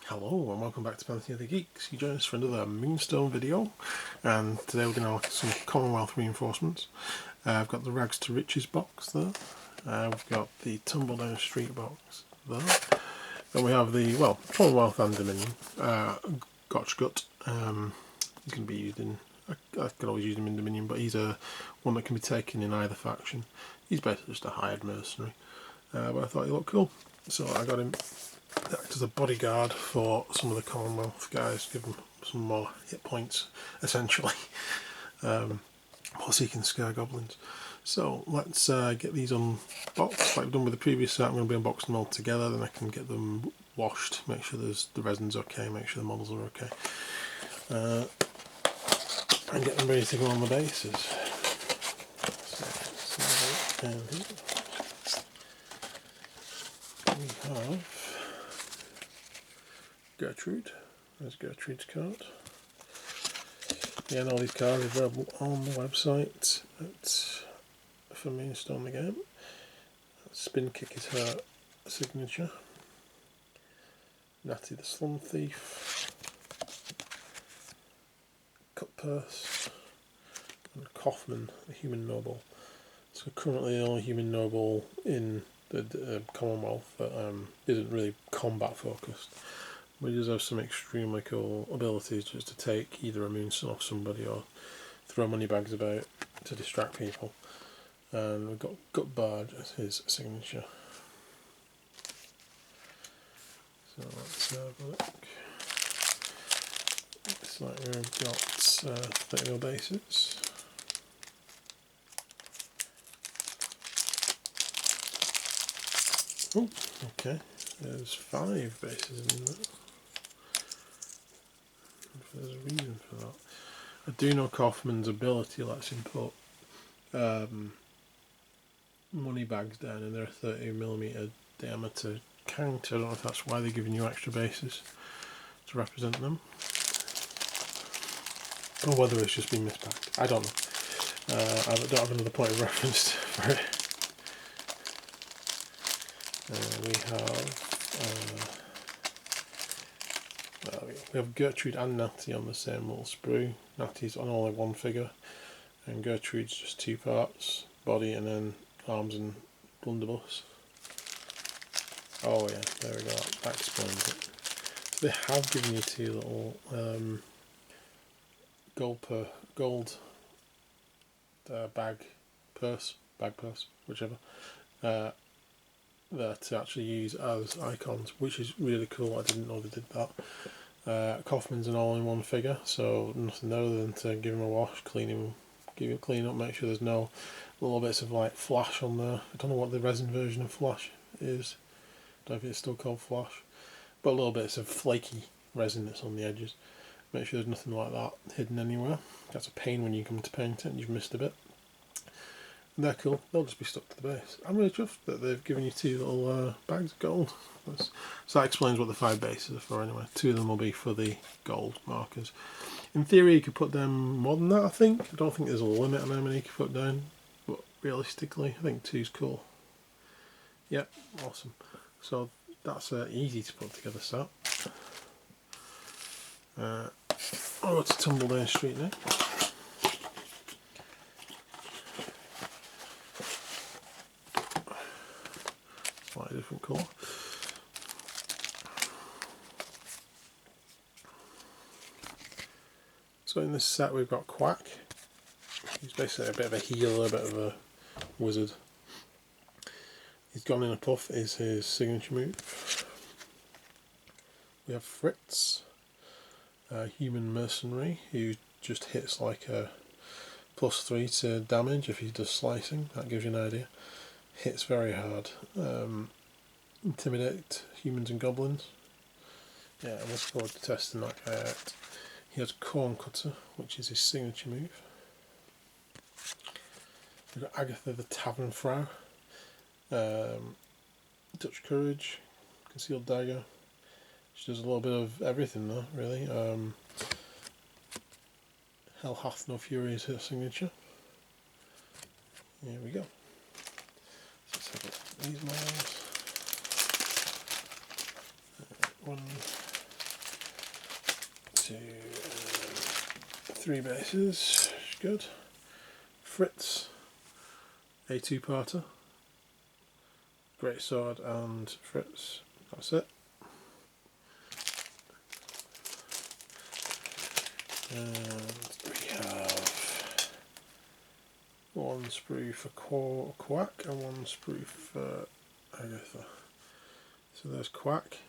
Hello and welcome back to Plenty of the Geeks. You join us for another Moonstone video, and today we're going to look at some Commonwealth reinforcements. I've got the Rags to Riches box there, we've got the Tumbledown Street box there, then we have the, well, Commonwealth and Dominion, Gotchgut. He's going to be used in, I could always use him in Dominion, but he's one that can be taken in either faction. He's basically just a hired mercenary, but I thought he looked cool, so I got him act as a bodyguard for some of the Commonwealth guys, give them some more hit points essentially, while seeking scare goblins. So let's get these unboxed like we've done with the previous set. I'm going to be unboxing them all together, then I can get them washed, make sure the resin's okay, make sure the models are okay, and get them ready to go on the bases. So we have Gertrude. There's Gertrude's card. Again, all these cards are available on the website for Moonstone A game. Spin Kick is her signature. Natty the Slum Thief. Cut Purse. And Kaufman, the Human Noble. So currently the only Human Noble in the Commonwealth that isn't really combat focused. We just have some extremely cool abilities just to take either a moonstone off somebody or throw money bags about to distract people. And we've got Gut Barge as his signature. So let's have a look. Looks like we've got 30 bases. Oh, okay. There's 5 bases in there. There's a reason for that. I do know Kaufman's ability lets him put money bags down, and they're a 30mm diameter count. I don't know if that's why they're giving you extra bases to represent them, or whether it's just been mispacked. I don't know. I don't have another point of reference for it. We have Gertrude and Natty on the same little sprue. Natty's on only one figure, and Gertrude's just 2 parts, body and then arms and blunderbuss. Oh yeah, there we go, that explains it. So they have given you 2 little gold bag purse, whichever, there to actually use as icons, which is really cool. I didn't know they did that. Kaufman's an all-in-one figure, so nothing other than to give him a wash, clean him, give him a clean up, make sure there's no little bits of like flash on there. I don't know what the resin version of flash is, I don't know if it's still called flash, but little bits of flaky resin that's on the edges. Make sure there's nothing like that hidden anywhere. That's a pain when you come to paint it and you've missed a bit. And they're cool, they'll just be stuck to the base. I'm really chuffed that they've given you 2 little bags of gold. So that explains what the 5 bases are for anyway. 2 of them will be for the gold markers. In theory you could put down more than that, I think. I don't think there's a limit on how many you can put down, but realistically I think 2's cool. Yep, awesome. So that's easy to put together set. I'll go to Tumbledown Street now. Slightly different colour. So in this set we've got Quack. He's basically a bit of a healer, a bit of a wizard. He's Gone in a Puff is his signature move. We have Fritz, a human mercenary who just hits like a +3 to damage if he does slicing. That gives you an idea. Hits very hard. Intimidate humans and goblins. Yeah, I'm looking forward to testing that guy out. He has Corn Cutter, which is his signature move. We've got Agatha the Tavern Frau. Dutch Courage, Concealed Dagger. She does a little bit of everything though, really. Hell Hath No Fury is her signature. Here we go. Let's have these models. One 3 bases, good. Fritz, a 2-parter. Great Sword and Fritz, that's it. And we have 1 sprue for Quack and 1 sprue for Agatha. So there's Quack.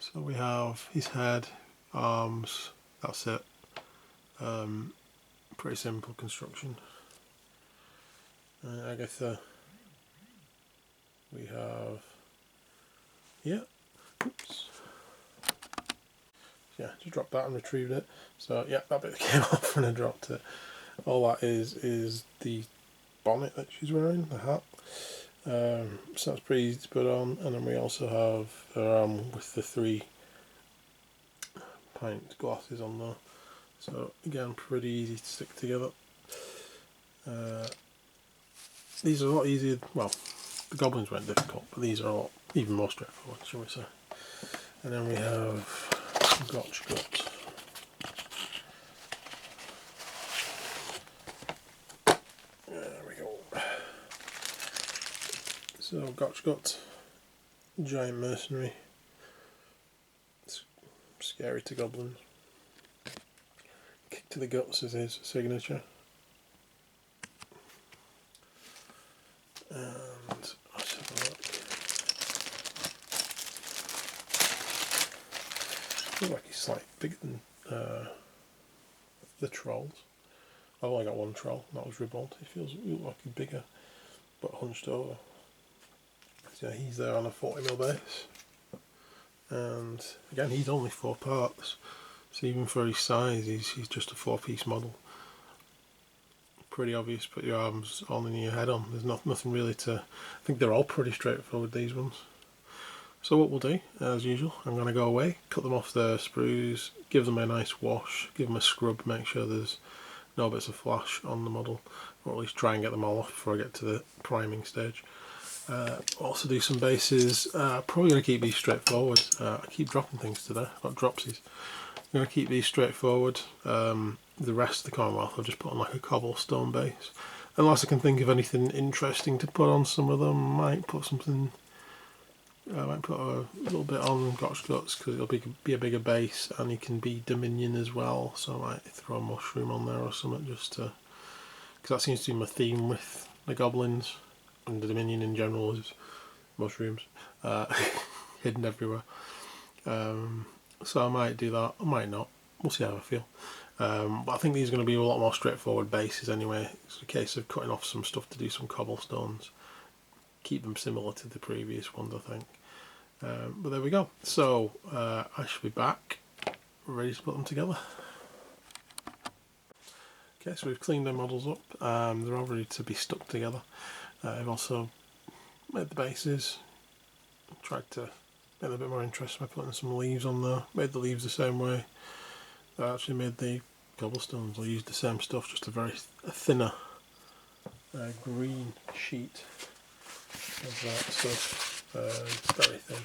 So we have his head, arms, that's it. Pretty simple construction. Agatha, we have, oops. Yeah, just dropped that and retrieved it. So yeah, that bit came off when I dropped it. All that is the bonnet that she's wearing, the hat. So that's pretty easy to put on. And then we also have her arm with the 3 pint glasses on there. So again, pretty easy to stick together. These are a lot easier. Well, the goblins weren't difficult, but these are a lot even more straightforward, shall we say. And then we have Gotchgut. There we go. So Gotchgut, giant mercenary. It's scary to goblins. Kick to the guts is his signature. And let's have a look. I feel like he's slightly bigger than the trolls. I've only got 1 troll, that was Ribold. He feels like he's bigger, but hunched over. So yeah, he's there on a 40mm base. And again, he's only 4 parts. So even for his size, he's just a 4-piece model. Pretty obvious, put your arms on and your head on. There's nothing really to... I think they're all pretty straightforward, these ones. So what we'll do, as usual, I'm going to go away, cut them off the sprues, give them a nice wash, give them a scrub, make sure there's no bits of flash on the model, or at least try and get them all off before I get to the priming stage. Also do some bases. Probably going to keep these straightforward. I keep dropping things today, I've got dropsies. I'm going to keep these straightforward. The rest of the Commonwealth I'll just put on like a cobblestone base. Unless I can think of anything interesting to put on some of them, I might put something. I might put a little bit on Gotchguts because it'll be a bigger base, and he can be Dominion as well. So I might throw a mushroom on there or something just to, because that seems to be my theme with the goblins, and the Dominion in general is mushrooms, hidden everywhere. So I might do that. I might not. We'll see how I feel. But I think these are going to be a lot more straightforward bases anyway. It's a case of cutting off some stuff to do some cobblestones. Keep them similar to the previous ones, I think. But there we go. So I should be back, ready to put them together. Okay, so we've cleaned their models up. They're all ready to be stuck together. I've also made the bases. Tried to get a bit more interest by putting some leaves on there. Made the leaves the same way. I actually made the cobblestones. I used the same stuff, just a very thinner green sheet of that stuff. It's very thin.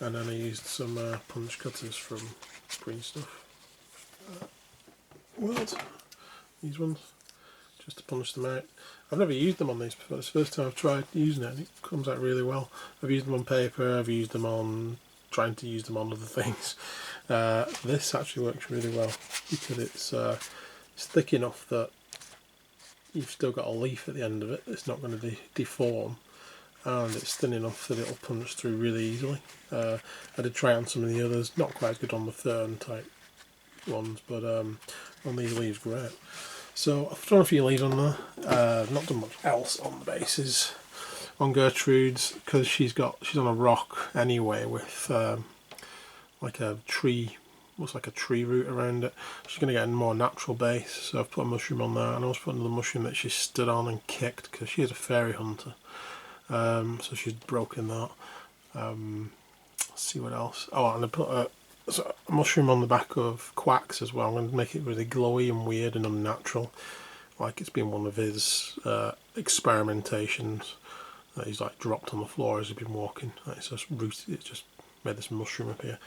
And then I used some punch cutters from green stuff. These ones, just to punch them out. I've never used them on these before. It's the first time I've tried using it, and it comes out really well. I've used them on paper, I've used them on, trying to use them on other things. This actually works really well because it's thick enough that you've still got a leaf at the end of it. It's not going to deform, and it's thin enough that it'll punch through really easily. I did try on some of the others, not quite as good on the fern type ones, but on these leaves, great. So I've thrown a few leaves on there. Not done much else on the bases. On Gertrude's, because she's on a rock anyway with like a tree, looks like a tree root around it. She's going to get a more natural base, so I've put a mushroom on there, and I also put another mushroom that she stood on and kicked because she is a fairy hunter. So she's broken that. Let's see what else. Oh, and I put a mushroom on the back of Quack's as well. I'm going to make it really glowy and weird and unnatural, like it's been one of his experimentations that he's like dropped on the floor as he's been walking. Like it's just rooted, it's just made this mushroom appear.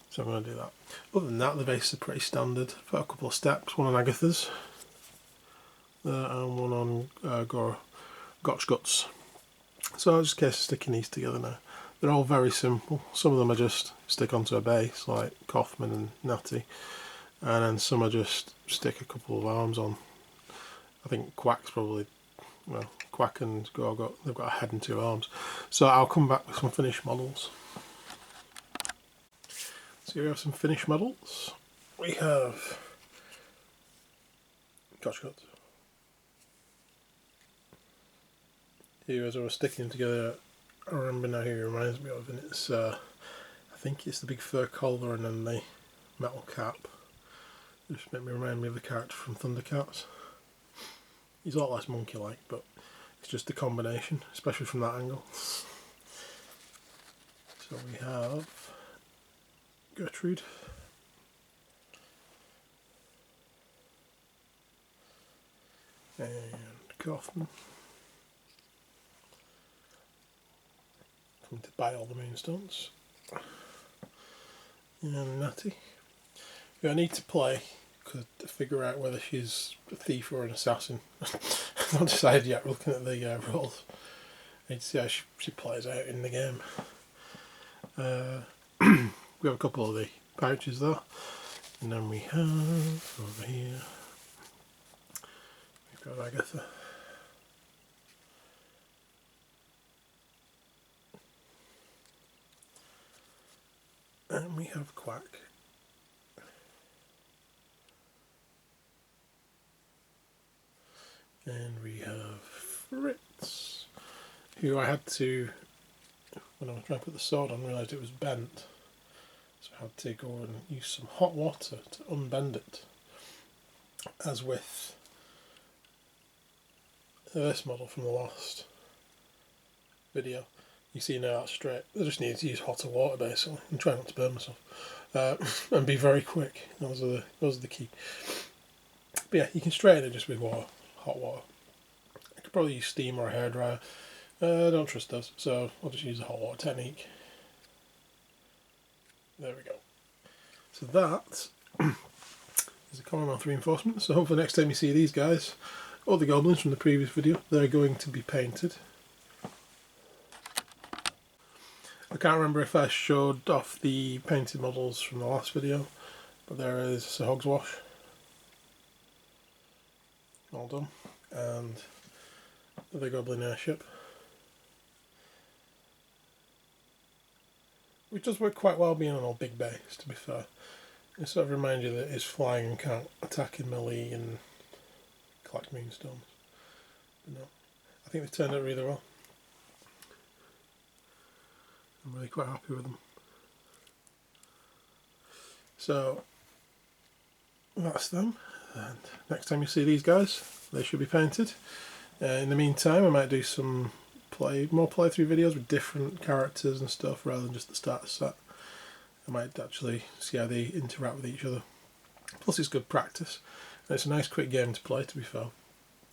So I'm going to do that. Other than that, the bases are pretty standard. I've got a couple of steps, one on Agatha's and one on Gotchguts. So I'll just case of sticking these together now. They're all very simple. Some of them are just stick onto a base, like Kaufman and Natty, and then some are just stick a couple of arms on. I think Quack's probably, well, Quack and Gorgot, they've got a head and 2 arms. So I'll come back with some finished models. So here we have some finished models. We have Gotchgut. Here, as I was sticking them together, I remember now who he reminds me of, and it's I think it's the big fur collar and then the metal cap. Just make me remind me of the character from Thundercats. He's a lot less monkey-like, but it's just the combination, especially from that angle. So we have Gertrude, and Kaufman. Coming to buy all the moonstones. And Natty, who I need to play to figure out whether she's a thief or an assassin. I've not decided yet, looking at the roles. I need to see how she plays out in the game. We have a couple of the pouches there. And then we have, over here, we've got Agatha. And we have Quack. And we have Fritz, who I had to, when I was trying to put the sword on, realised it was bent. So I had to go and use some hot water to unbend it. As with this model from the last video. You see now that's straight. I just need to use hotter water basically and try not to burn myself. And be very quick. Those are the key. But yeah, you can straighten it just with water. Hot water. I could probably use steam or a hairdryer. I don't trust those, so I'll just use the hot water technique. There we go. So that is a Commonwealth reinforcement. So hopefully next time you see these guys, or the goblins from the previous video, they're going to be painted. I can't remember if I showed off the painted models from the last video, but there is Sir Hogswash. All done. And the Goblin airship, which does work quite well being on a big base, to be fair. It sort of reminds you that it's flying and can't attack in melee and collect moonstones. But no, I think they've turned out really well. I'm really quite happy with them. So that's them, and next time you see these guys, they should be painted. In the meantime, I might do some more playthrough videos with different characters and stuff rather than just the starter set. I might actually see how they interact with each other. Plus it's good practice, and it's a nice quick game to play, to be fair.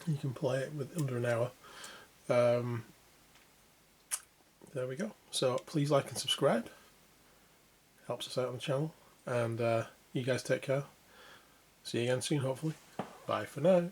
You can play it with under an hour. There we go. So please like and subscribe. Helps us out on the channel. And you guys take care. See you again soon, hopefully. Bye for now.